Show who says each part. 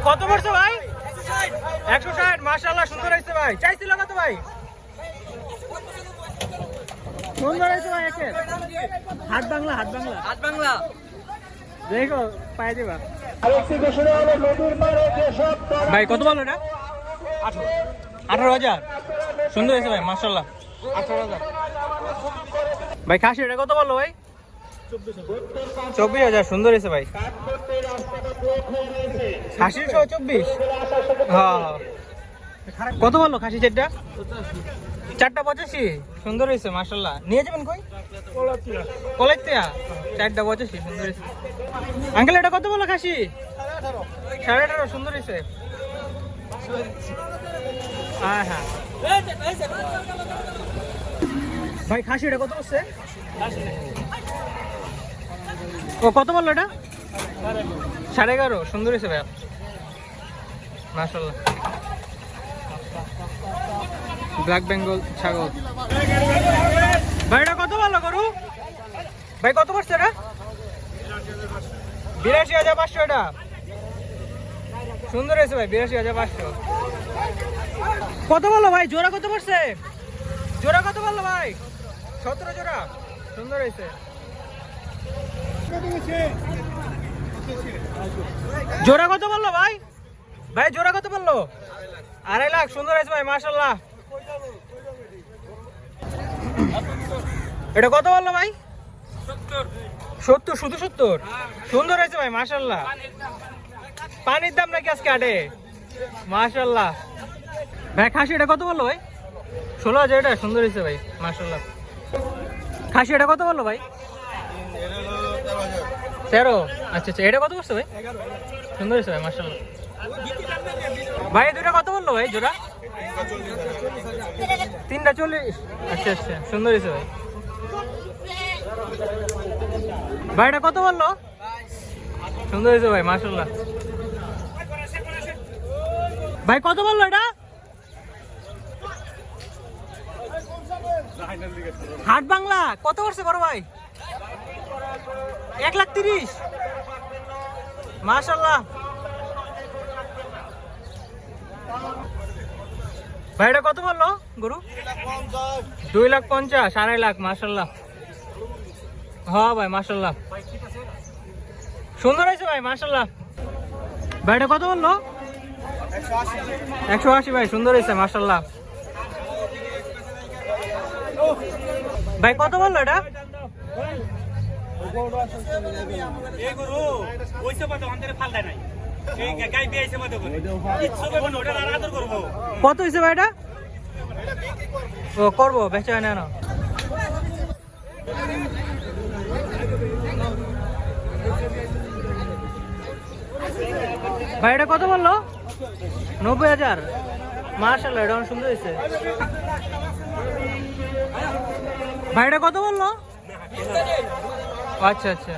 Speaker 1: কত পড়ছে ভাই? 160। মাশাআল্লাহ সুন্দর হয়েছে ভাই। চাইছিল কত ভাই? সুন্দর হয়েছে ভাই। একে হাট বাংলা, হাট বাংলা, হাট বাংলা দেখো পাই দিবা ভাই। কত বলো এটা? 18,000। সুন্দর হয়েছে ভাই মাশাআল্লাহ। 18,000 ভাই। খাসি এটা কত বললো ভাই? 24,000। সুন্দর হয়েছে ভাই। খাসির 24। হ্যাঁ কত বললো খাসি চারটা? 4টা 85। সুন্দর হয়েছে মাশাআল্লাহ। নিয়ে যাবেন কই? কলাইতিয়া। 4টা 85। সুন্দর হয়েছে আঙ্কেল। এটা কত বললো খাসি? 18.5। সুন্দর হয়েছে। হ্যাঁ হ্যাঁ ভাই। খাসি এটা কত বলছে? ও কত বললো এটা? 11.5। সুন্দর হয়েছে ভাইয়া মাশাআল্লাহ। ব্ল্যাক বেঙ্গল ছাগল ভাই। এটা কত বললো গরু ভাই? কত পড়ছে এটা? 82,500। এটা সুন্দর হয়েছে ভাই। 82,500। কত বললো ভাই? জোড়া কত পড়ছে? জোড়া কত বললো ভাই? 17 জোড়া। সুন্দর হয়েছে। জোড়া কত বললো ভাই? ভাই জোড়া কত বললো? 2.5 লাখ। সুন্দর হয়েছে ভাই মাশাআল্লাহ। এটা কত বললো ভাই? 70। শুধু 70? সুন্দর হয়েছে ভাই মাশাআল্লাহ। পানির দাম নাকি আজকে আটে? মাশাআল্লাহ ভাই। খাসি এটা কত বললো ভাই? 16,000। এটা সুন্দর হয়েছে ভাই মাশাআল্লাহ। খাসি এটা কত বললো ভাই? 13। আচ্ছা আচ্ছা। এটা কত বলছে ভাই? সুন্দর হয়েছে ভাই মাশাআল্লাহ। ভাই দুটা কত বললো ভাই জোড়া? 3টা 40। আচ্ছা আচ্ছা। সুন্দর হয়েছে ভাই। ভাই এটা কত বললো? সুন্দর হয়েছে ভাই মাশাআল্লাহ। ভাই কত বললো এটা? হাট বাংলা। কত করছে বড় ভাই? 1,30,000 মাশাআল্লাহ। ভাই এটা কত বললো গরু? 2,50,000। 2.5 লাখ মাশাআল্লাহ। হ্যাঁ ভাই মাশাআল্লাহ। সুন্দর হয়েছে ভাই মাশাআল্লাহ। ভাই এটা কত বললো? 180 ভাই। সুন্দর হয়েছে মাশাআল্লাহ। ভাই কত বললো এটা? কত হয়েছে ভাই এটা? ও করবো বেচা হয় না। ভাই এটা কত বললো? 90,000 মাশাআল্লাহ। এটা অনেক সুন্দর হয়েছে ভাই। এটা কত বললো? আচ্ছা আচ্ছা।